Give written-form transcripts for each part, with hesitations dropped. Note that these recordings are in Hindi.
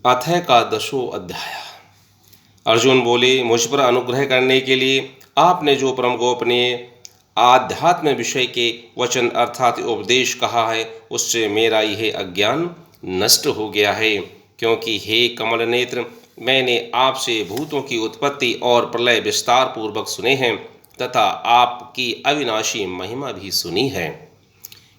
अथर्व का 10वां अध्याय। अर्जुन बोले, मुझ पर अनुग्रह करने के लिए आपने जो परम गोपनीय आध्यात्म विषय के वचन अर्थात उपदेश कहा है, उससे मेरा यह अज्ञान नष्ट हो गया है। क्योंकि हे कमल नेत्र, मैंने आपसे भूतों की उत्पत्ति और प्रलय विस्तार पूर्वक सुने हैं तथा आपकी अविनाशी महिमा भी सुनी है।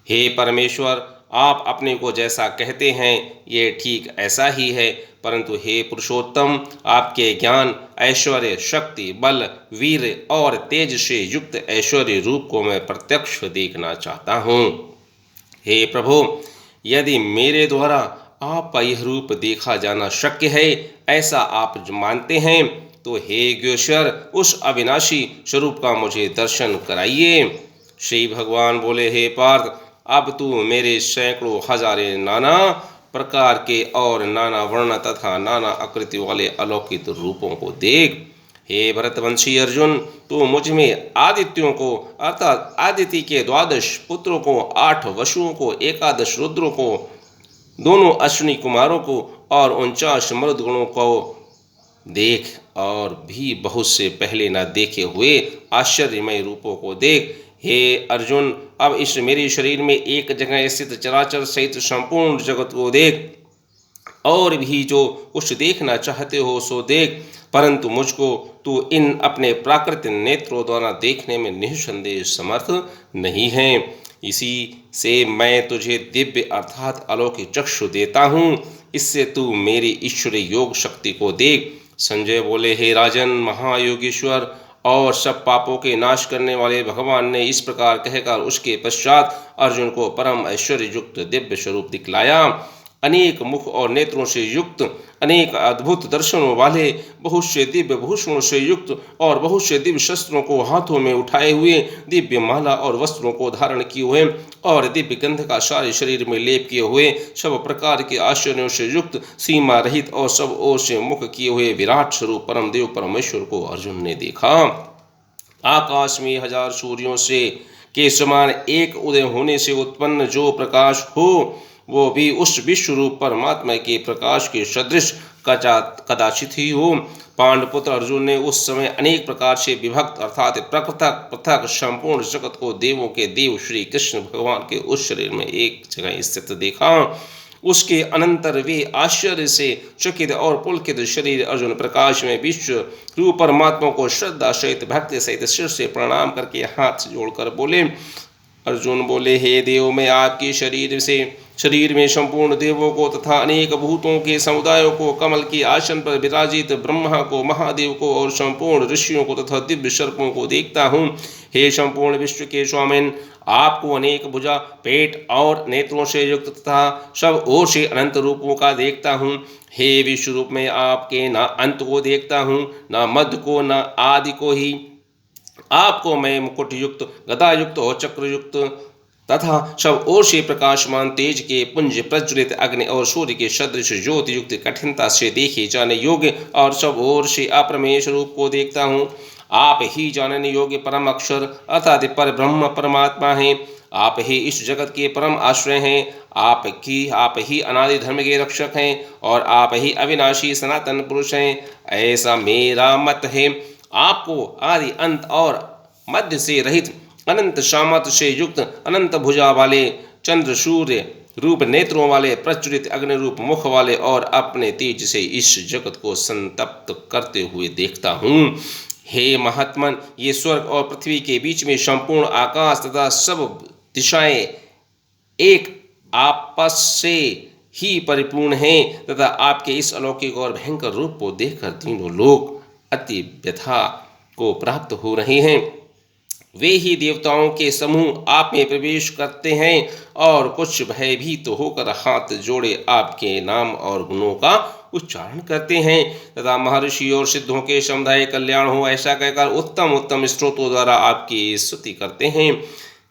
हे परमेश्वर, आप अपने को जैसा कहते हैं ये ठीक ऐसा ही है, परंतु हे पुरुषोत्तम, आपके ज्ञान, ऐश्वर्य, शक्ति, बल, वीर और तेज से युक्त ऐश्वर्य रूप को मैं प्रत्यक्ष देखना चाहता हूँ। हे प्रभु, यदि मेरे द्वारा आपका यह रूप देखा जाना शक्य है, ऐसा आप मानते हैं, तो हे ज्ञेश्वर, उस अविनाशी स्वरूप का मुझे दर्शन कराइए। श्री भगवान बोले, हे पार्थ, अब तू मेरे सैकड़ों हजारे नाना प्रकार के और नाना वर्ण तथा नाना आकृति वाले अलौकिक रूपों को देख। हे भरतवंशी अर्जुन, तू मुझ में आदित्यों को अर्थात आदित्य के 12 पुत्रों को, 8 वसुओं को, 11 रुद्रों को, दोनों अश्विनी कुमारों को और 49 मरुदगणों को देख, और भी बहुत से पहले न देखे हुए आश्चर्यमय रूपों को देख। हे अर्जुन, अब इस मेरे शरीर में एक जगह स्थित चराचर सहित संपूर्ण जगत को देख, और भी जो कुछ देखना चाहते हो सो देख, परंतु मुझको तू इन अपने प्राकृतिक नेत्रों द्वारा देखने में निःसंदेह समर्थ नहीं है। इसी से मैं तुझे दिव्य अर्थात अलौकिक चक्षु देता हूँ, इससे तू मेरी ईश्वरीय योग शक्ति को देख। संजय बोले, हे राजन, महायोगेश्वर और सब पापों के नाश करने वाले भगवान ने इस प्रकार कहकर उसके पश्चात अर्जुन को परम ऐश्वर्य युक्त दिव्य स्वरूप दिखलाया। अनेक मुख और नेत्रों से युक्त, अनेक अद्भुत दर्शनों वाले, बहुत से दिव्य भूषणों से युक्त और बहुत से दिव्य शस्त्रों को हाथों में उठाए हुए, दिव्य माला और वस्त्रों को धारण किए हुए और दिव्य गंध का सारे शरीर में लेप किए हुए, सब प्रकार के आश्चर्यों से युक्त, सीमा रहित और सब ओर से मुख किए हुए विराट स्वरूप परम देव परमेश्वर को अर्जुन ने देखा। आकाश में 1000 सूर्यों से के समान एक उदय होने से उत्पन्न जो प्रकाश हो, वो भी उस विश्व रूप परमात्मा के प्रकाश के सदृश कदाचित ही हो। पांडुपुत्र अर्जुन ने उस समय अनेक प्रकार से विभक्त अर्थात पृथक पृथक संपूर्ण जगत को देवों के देव श्री कृष्ण भगवान के उस शरीर में एक जगह स्थित देखा। उसके अनंतर वे आश्चर्य से चकित और पुलकित शरीर अर्जुन प्रकाश में विश्व रूप परमात्मा को श्रद्धा सहित भक्ति सहित सिर से प्रणाम करके हाथ जोड़कर बोले। अर्जुन बोले, हे देव, मैं आपके शरीर में संपूर्ण देवों को तथा अनेक भूतों के समुदायों को, कमल के आसन पर विराजित ब्रह्मा को, महादेव को और संपूर्ण ऋषियों को तथा दिव्य सर्पों को देखता हूँ। हे संपूर्ण विश्व के स्वामिन, आपको अनेक भुजा, पेट और नेत्रों से युक्त तथा सब ओर से अनंत रूपों का देखता हूँ। हे विश्व रूप में आपके न अंत को देखता हूँ, न मध्य को, न आदि को ही। आपको मैं मुकुट युक्त, गदा युक्त और चक्र युक्त तथा सब ओर से प्रकाशमान तेज के पुंज, प्रज्वलित अग्नि और सूर्य के सदृश ज्योति युक्त, कठिनता से देखे जाने योग्य और सब ओर से अप्रमेय स्वरूप को देखता हूँ। आप ही जानने योग्य परम अक्षर अर्थात पर ब्रह्म परमात्मा हैं। आप ही इस जगत के परम आश्रय हैं। आप ही अनादि धर्म के रक्षक हैं और आप ही अविनाशी सनातन पुरुष हैं, ऐसा मेरा मत है। आपको आदि अंत और मध्य से रहित, अनंत सामर्थ्य से युक्त, अनंत भुजा वाले, चंद्र सूर्य रूप नेत्रों वाले, प्रज्वलित अग्नि रूप मुख वाले और अपने तेज से इस जगत को संतप्त करते हुए देखता हूँ। हे महात्मन, ये स्वर्ग और पृथ्वी के बीच में संपूर्ण आकाश तथा सब दिशाएं एक आपस से ही परिपूर्ण हैं तथा आपके इस अलौकिक और भयंकर रूप को देखकर तीनों लोग अति व्यथा को प्राप्त हो रहे हैं। वे ही देवताओं के समूह आप में प्रवेश करते हैं और कुछ भयभीत होकर हाथ जोड़े आपके नाम और गुणों का उच्चारण करते हैं तथा महर्षि और सिद्धों के समुदाय कल्याण हो ऐसा कहकर उत्तम उत्तम स्त्रोतों द्वारा आपकी स्तुति करते हैं।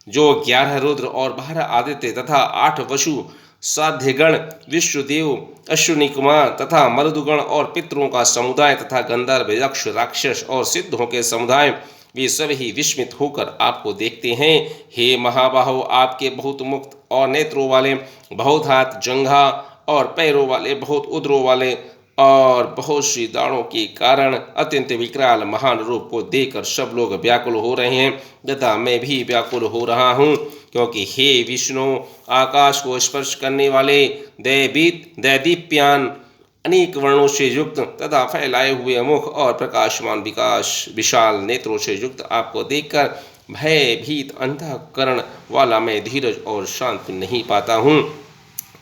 जो 11 रुद्र और 12 आदित्य तथा 8 वसु, साध्यगण, विश्वदेव, अश्विनी कुमार तथा मरुदगण और पितरों का समुदाय तथा गंधर्व, यक्ष, राक्षस और सिद्धों के समुदाय, वे सब ही विस्मित होकर आपको देखते हैं। हे महाबाहो, आपके बहुत मुक्त और नेत्रों वाले, बहुत हाथ, जंघा और पैरों वाले, बहुत उदरों वाले और बहुत सी दाढ़ों के कारण अत्यंत विकराल महान रूप को देखकर सब लोग व्याकुल हो रहे हैं तथा मैं भी व्याकुल हो रहा हूँ, क्योंकि हे विष्णु, आकाश को स्पर्श करने वाले दैदीप्यान अनेक वर्णों से युक्त तथा फैलाए हुए मुख और प्रकाशमान विकास विशाल नेत्रों से युक्त आपको देखकर भयभीत अंतःकरण वाला मैं धीरज और शांति नहीं पाता हूँ।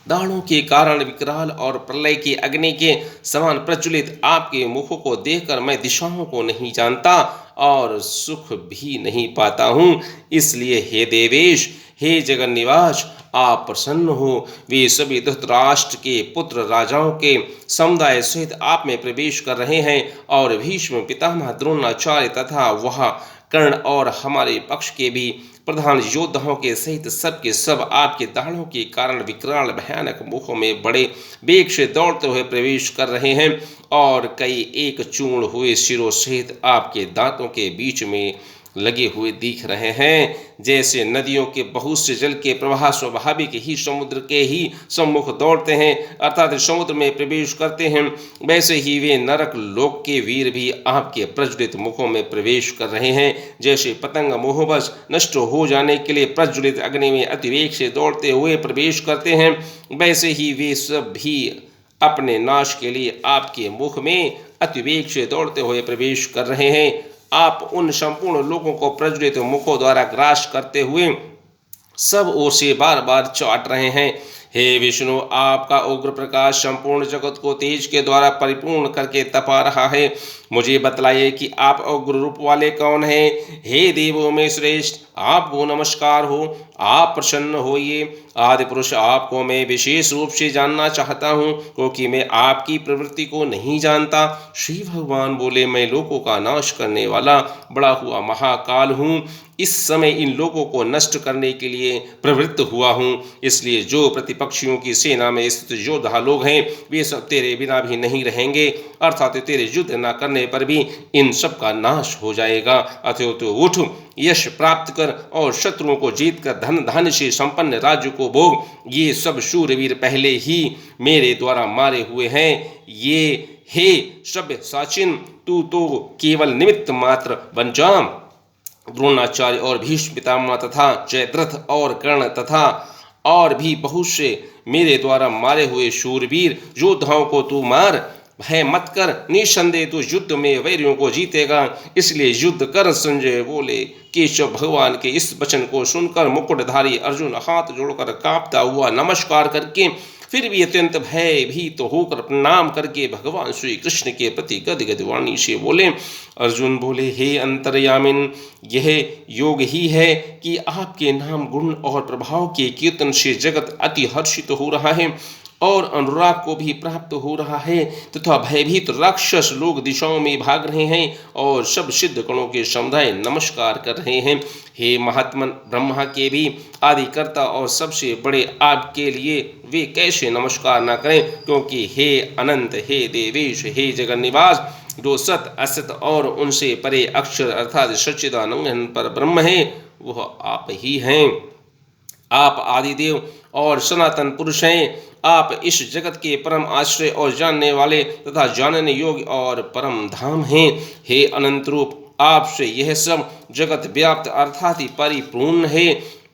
दाढ़ों के कारण विकराल और प्रलय की अग्नि के समान प्रज्वलित आपके मुखों को देखकर मैं दिशाओं को नहीं जानता और सुख भी नहीं पाता हूँ। इसलिए हे देवेश, हे जगन निवास, आप प्रसन्न हो। वे सभी धृतराष्ट्र के पुत्र राजाओं के समुदाय सहित आप में प्रवेश कर रहे हैं और भीष्म, पितामह, द्रोणाचार्य तथा वह कर्ण और हमारे पक्ष के भी प्रधान योद्धाओं के सहित सब के सब आपके दाढ़ों के कारण विकराल भयानक मुखों में बड़े वेग से दौड़ते हुए प्रवेश कर रहे हैं और कई एक चूर्ण हुए सिरों सहित आपके दांतों के बीच में लगे हुए दिख रहे हैं। जैसे नदियों के बहुत से जल के प्रवाह स्वाभाविक ही समुद्र के ही सम्मुख दौड़ते हैं अर्थात समुद्र में प्रवेश करते हैं, वैसे ही वे नरक लोक के वीर भी आपके प्रज्वलित मुखों में प्रवेश कर रहे हैं। जैसे पतंग मोहवश नष्ट हो जाने के लिए प्रज्वलित अग्नि में अतिवेग से दौड़ते हुए प्रवेश करते हैं, वैसे ही वे सब भी अपने नाश के लिए आपके मुख में अतिवेग से दौड़ते हुए प्रवेश कर रहे हैं। आप उन संपूर्ण लोगों को प्रज्वलित मुखों द्वारा ग्रास करते हुए सब ओर से बार बार चाट रहे हैं। हे विष्णु, आपका उग्र प्रकाश संपूर्ण जगत को तेज के द्वारा परिपूर्ण करके तपा रहा है। मुझे बतलाइए कि आप उग्र रूप वाले कौन हैं? हे देवों में श्रेष्ठ, आपको नमस्कार हो, आप प्रसन्न होइए। आदि पुरुष, आपको मैं विशेष रूप से जानना चाहता हूँ, क्योंकि मैं आपकी प्रवृत्ति को नहीं जानता। श्री भगवान बोले, मैं लोगों का नाश करने वाला बड़ा हुआ महाकाल हूँ। इस समय इन लोगों को नष्ट करने के लिए प्रवृत्त हुआ हूँ। इसलिए जो प्रतिपक्षियों की सेना में स्थित योद्धा लोग हैं, वे सब तेरे बिना भी नहीं रहेंगे, अर्थात तेरे युद्ध न करने पर भी इन सब का नाश हो जाएगा। अतः तो उठ, यश प्राप्त कर और शत्रुओं को जीत कर धन धान्य से संपन्न राज्य को भोग। ये सब शूरवीर पहले ही मेरे द्वारा मारे हुए हैं। ये हे सभ्य साचिन, तू तो केवल निमित्त मात्र बन जा। द्रोणाचार्य और भीष्म पितामह तथा जयद्रथ और कर्ण तथा और भी बहुत से मेरे द्वारा मारे हुए शूरवीर योद्धाओं को तू मार। भय मत कर, निसंदेह तू युद्ध में वैरियों को जीतेगा, इसलिए युद्ध कर। संजय बोले। केशव भगवान के इस वचन को सुनकर मुकुटधारी अर्जुन हाथ जोड़कर कांपता हुआ नमस्कार करके फिर भी अत्यंत भयभीत तो होकर प्रणाम करके भगवान श्री कृष्ण के प्रति गदगद वाणी से बोले। अर्जुन बोले, हे अंतर्यामिन, यह योग ही है कि आपके नाम, गुण और प्रभाव के कीर्तन से जगत अति हर्षित हो रहा है और अनुराग को भी प्राप्त हो रहा है तथा भयभीत राक्षस लोग दिशाओं में भाग रहे हैं और सब सिद्ध गणों के समुदाय नमस्कार कर रहे हैं। हे महात्मन, ब्रह्मा के भी आदिकर्ता और सबसे बड़े आपके लिए वे कैसे नमस्कार न करें, क्योंकि हे अनंत, हे देवेश, हे जगन निवास, जो सत असत और उनसे परे अक्षर अर्थात सच्चिदानंद पर ब्रह्म है, वह आप ही हैं। आप आदिदेव और सनातन पुरुष हैं। आप इस जगत के परम आश्रय और जानने वाले तथा जानने योग्य और परम धाम हैं। हे अनंत रूप, आपसे यह सब जगत व्याप्त अर्थात परिपूर्ण है।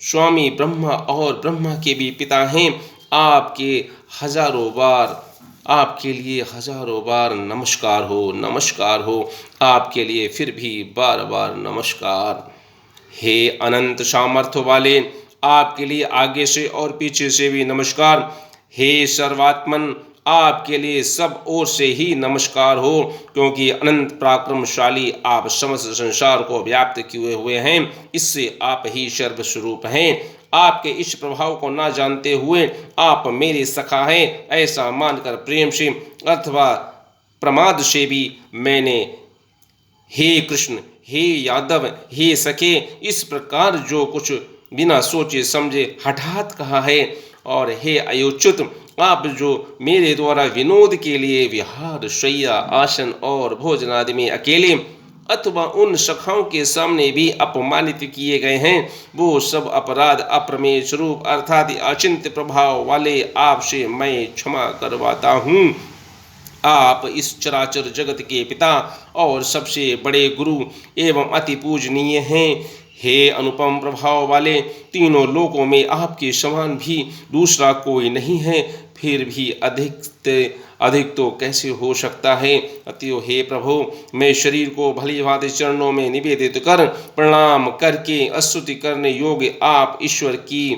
स्वामी ब्रह्मा और ब्रह्मा के भी पिता हैं। आपके लिए हजारों बार नमस्कार हो, नमस्कार हो। आपके लिए फिर भी बार बार नमस्कार। हे अनंत सामर्थ्य वाले, आपके लिए आगे से और पीछे से भी नमस्कार। हे सर्वात्मन, आपके लिए सब ओर से ही नमस्कार हो, क्योंकि अनंत पराक्रमशाली आप समस्त संसार को व्याप्त किए हुए हैं। इससे आप ही सर्वस्वरूप हैं। आपके इस प्रभाव को ना जानते हुए आप मेरे सखा हैं, ऐसा मानकर प्रेम से अथवा प्रमाद से भी मैंने हे कृष्ण, हे यादव, हे सखे, इस प्रकार जो कुछ बिना सोचे समझे हठात कहा है। और हे अयोच्युत, आप जो मेरे द्वारा विनोद के लिए विहार, शैया, आसन और भोजन आदि में अकेले अथवा उन सखाओं के सामने भी अपमानित किए गए हैं, वो सब अपराध अप्रमेय स्वरूप अर्थात अचिंत्य प्रभाव वाले आपसे मैं क्षमा करवाता हूँ। आप इस चराचर जगत के पिता और सबसे बड़े गुरु एवं अति पूजनीय हैं। हे अनुपम प्रभाव वाले, तीनों लोकों में आपके समान भी दूसरा कोई नहीं है, फिर भी अधिक तो कैसे हो सकता है। अतएव हे प्रभु, मैं शरीर को भली भांति चरणों में निवेदित कर प्रणाम करके स्तुति करने योग्य आप ईश्वर की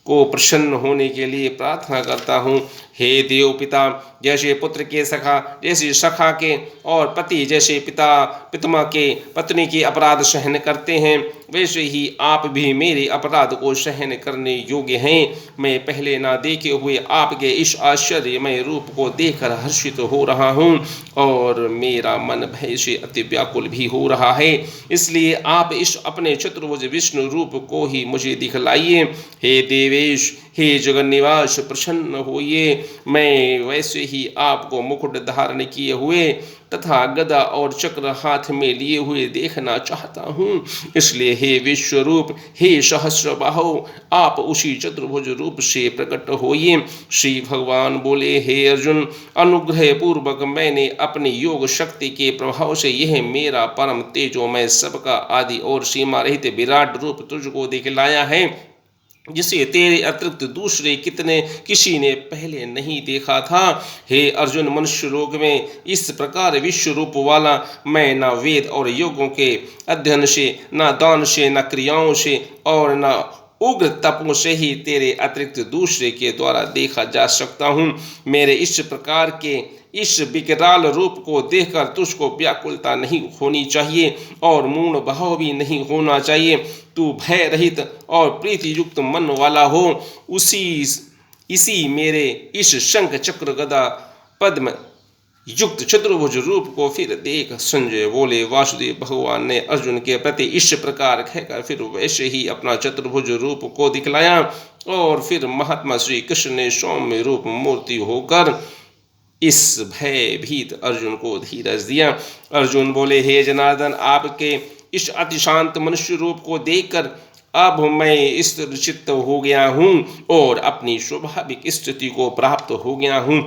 को प्रसन्न होने के लिए प्रार्थना करता हूँ। हे देव पिता, जैसे पुत्र के सखा, जैसे सखा के और पति जैसे पिता पितामह के पत्नी के अपराध सहन करते हैं, वैसे ही आप भी मेरे अपराध को सहन करने योग्य हैं। मैं पहले ना देखे हुए आपके इस आश्चर्यमय रूप को देखकर हर्षित हो रहा हूँ और मेरा मन भय से अति व्याकुल भी हो रहा है। इसलिए आप इस अपने चतुर्भुज विष्णु रूप को ही मुझे दिखलाइए। हे देवेश, हे जगन्निवास, प्रसन्न होइए। मैं वैसे ही आपको मुकुट धारण किए हुए तथा गदा और चक्र हाथ में लिए हुए देखना चाहता हूँ। इसलिए हे विश्वरूप, हे सहस्रबाहो, आप उसी चतुर्भुज रूप से प्रकट होइए। श्री भगवान बोले, हे अर्जुन, अनुग्रह पूर्वक मैंने अपनी योग शक्ति के प्रभाव से यह मेरा परम तेजोमय सबका आदि और सीमा रहित विराट रूप तुझको दिखलाया है, जिसे तेरे अतिरिक्त दूसरे किसी ने पहले नहीं देखा था। हे अर्जुन, मनुष्य लोक में इस प्रकार विश्व रूप वाला मैं न वेद और योगों के अध्ययन से, न दान से, न क्रियाओं से और न उग्र तपों से ही तेरे अतिरिक्त दूसरे के द्वारा देखा जा सकता हूँ। मेरे इस प्रकार के इस विकराल रूप को देखकर तुझको व्याकुलता नहीं होनी चाहिए और मूढ़ भाव भी नहीं होना चाहिए। तू भय रहित और प्रीति युक्त मन वाला हो। इसी मेरे इस शंख चक्र गदा पद्म युक्त चतुर्भुज रूप को फिर देख। संजय बोले, वासुदेव भगवान ने अर्जुन के प्रति इस प्रकार कहकर फिर वैसे ही अपना चतुर्भुज रूप को दिखलाया और फिर महात्मा श्री कृष्ण ने सौम्य रूप मूर्ति होकर इस भयभीत अर्जुन को धीरज दिया। अर्जुन बोले, हे जनार्दन, आपके इस अति शांत मनुष्य रूप को देखकर अब मैं स्थिर चित्त हो गया हूँ और अपनी स्वाभाविक स्थिति को प्राप्त हो गया हूँ।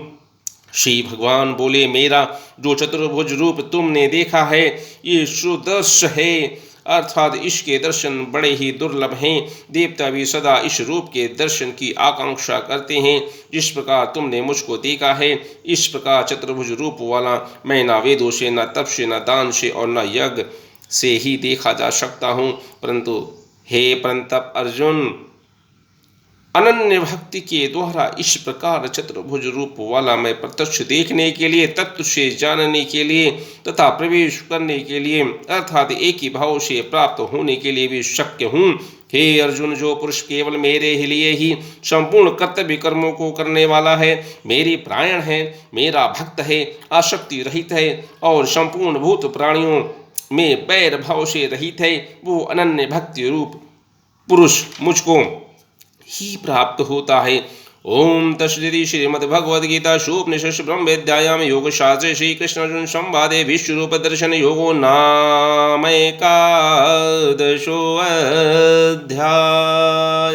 श्री भगवान बोले, मेरा जो चतुर्भुज रूप तुमने देखा है ये सुदर्श है, अर्थात इसके दर्शन बड़े ही दुर्लभ हैं। देवता भी सदा इस रूप के दर्शन की आकांक्षा करते हैं। जिस प्रकार तुमने मुझको देखा है, इस प्रकार चतुर्भुज रूप वाला मैं न वेदों से, न तप से, न दान से और न यज्ञ से ही देखा जा सकता हूँ। परंतु हे परंतप अर्जुन, अनन्य भक्ति के द्वारा इस प्रकार चतुर्भुज रूप वाला मैं प्रत्यक्ष देखने के लिए, तत्व से जानने के लिए तथा प्रवेश करने के लिए, अर्थात एक ही भाव से प्राप्त होने के लिए भी शक्य हूँ। हे अर्जुन, जो पुरुष केवल मेरे लिए ही संपूर्ण कर्तव्य कर्मों को करने वाला है, मेरी प्राण है, मेरा भक्त है, आसक्ति रहित है और संपूर्ण भूत प्राणियों में बैर भाव से रहित है, वो अनन्य भक्ति रूप पुरुष मुझको ही प्राप्त होता है। ओम तत्सदिति। श्रीमद्भगवद्गीता उपनिषद ब्रह्म विद्यायां योगशास्त्रे श्री कृष्ण अर्जुन संवादे विश्व रूप दर्शन योगो नाम एकादशो अध्याय।